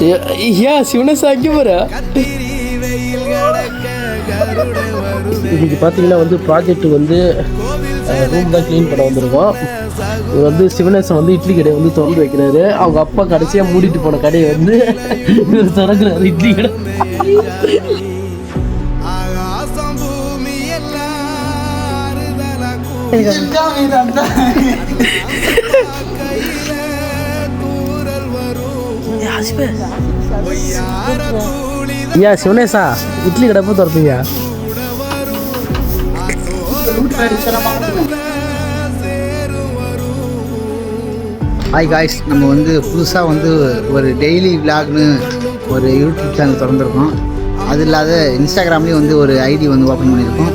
ஏன் சிவனேசா அங்கே போகிற? இன்னைக்கு பார்த்தீங்கன்னா வந்து ப்ராஜெக்ட் வந்து ரூம் தான் க்ளீன் பண்ண வந்திருக்கோம். இது வந்து சிவனேசன் வந்து இட்லி கடையை வந்து திறந்து வைக்கிறாரு. அவங்க அப்பா கடைசியாக மூடிட்டு போன கடையை வந்து திறக்கிறாரு இட்லி கடை. ஐயா சிவனேசா இட்லி கடை எப்போ திறப்பீங்க? ஹாய் காய்ஸ், நம்ம வந்து புதுசாக வந்து ஒரு டெய்லி விலாக்னு ஒரு யூடியூப் சேனல் திறந்துருக்கோம். அது இல்லாத இன்ஸ்டாகிராம்லேயும் வந்து ஒரு ஐடி வந்து ஓப்பன் பண்ணியிருக்கோம்.